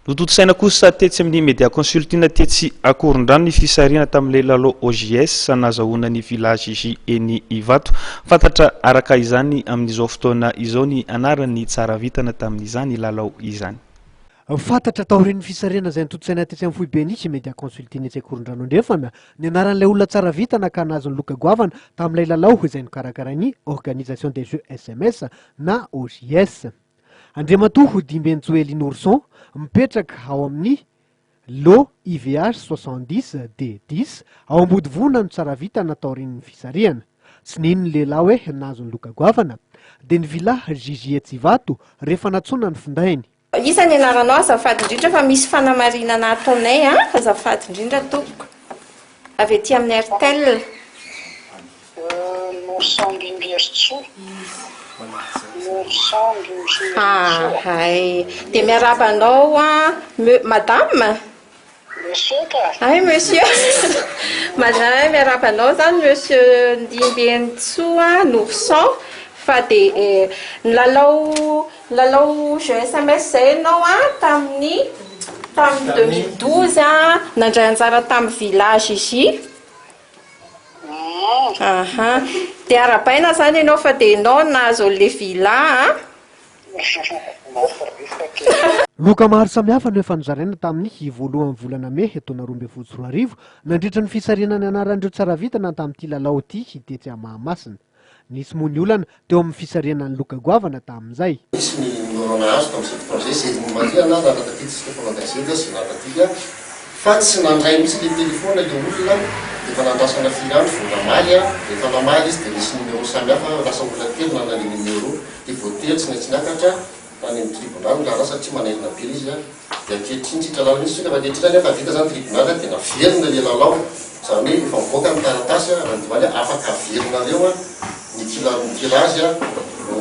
Nototsaina kosa tetsy amin'ny média consulting tetsy Akorondrano ny fisarihana tamin'ilay lalao OJS nazahoana ny village izy eny Ivato. Fantatra araka izany amin'izao fotoana izao ny anaran'ny tsara vitana tamin'izany lalao izany. Fantatra taorian'ny fisarihana izay nototsaina tetsy amin'ny Foibe nisy média consulting etsy Akorondrano andrefana ny anaran'ilay olona tsara vitana ka nazony loka goavana tamin'ilay lalao izay nokarakarainy organisation des jeux SMS na OJS. Andriamatoa Dimbenjoely Nourson mipetraka ao amin'ny lo IVH 70 D10 ao Ambodivona no tsara vitana taorian'ny fisarihana. Tsy nino lehilahy hoe nazony loka goavana dia ny village Gigi Etsivato rehefa natsona ny findainy. Isany anaranao azafady indrindra fa misy fanamarinana ataonay azafady indrindra tompoko avy ety amin'ny Airtel. Hay dia miarabanao madame. Ay monsieur. Madame miarabanao zany monsieur Dimbenjoely Nourson fa dia lalao jeu SMS zay ianao tamin'ny 2012 nandray anjara tamin'ny village izy. Dia arabaina zany ianao fa dia ianao nahazo le villa. Loka maro samihafa no efa nozaraina tamin'ny voalohan'ny volana May taona 2024 nandritra ny fisarihana ny anaran'ireo tsara vitana tamin'ity lalao ity hitetsy Mahamasina. Nisy moa ny olana teo amin'ny fisarihana ny loka goavana tamin'izay. Nisy ny norana azo tamin'izay projet izay mombantiana nanataty tsy fanandazenja sy nanatika fa tsy nandray misy le telefona le olona efa nandrasana filano vonamaly rehefa namaly izy dia misy numéro samihafa lasa olona telo nanale numéro dia voately tsy maintsy niakatra tany amin'ny tribunal ngara satria manahirana be izy dia ankehitriny tsy hitralala misy sika fa ankehitriny efa vita zany tribunal dia naverina le lalao zany hoe efa mivoaka amin'ny taratasy raha divaly afaka averinareo ny tirage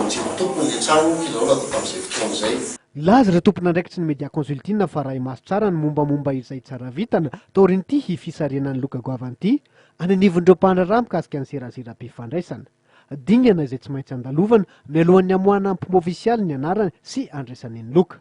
tsy tompony le trano kilalao natao tamin'izay fotoana izay. Laza ireo tompon'andraikitry ny média consulting fa raha maso tsara ny mombamomba izay tsara vitana taorian'ity fisarihana ny loka goavana ity ananivon'ireo mpandrarah mikasika ny serazera-pifandraisana. Dingana izay tsy maintsy andalovana mialohan'ny amoahana ampimo ofisialy ny anarany sy andraisany ny loka.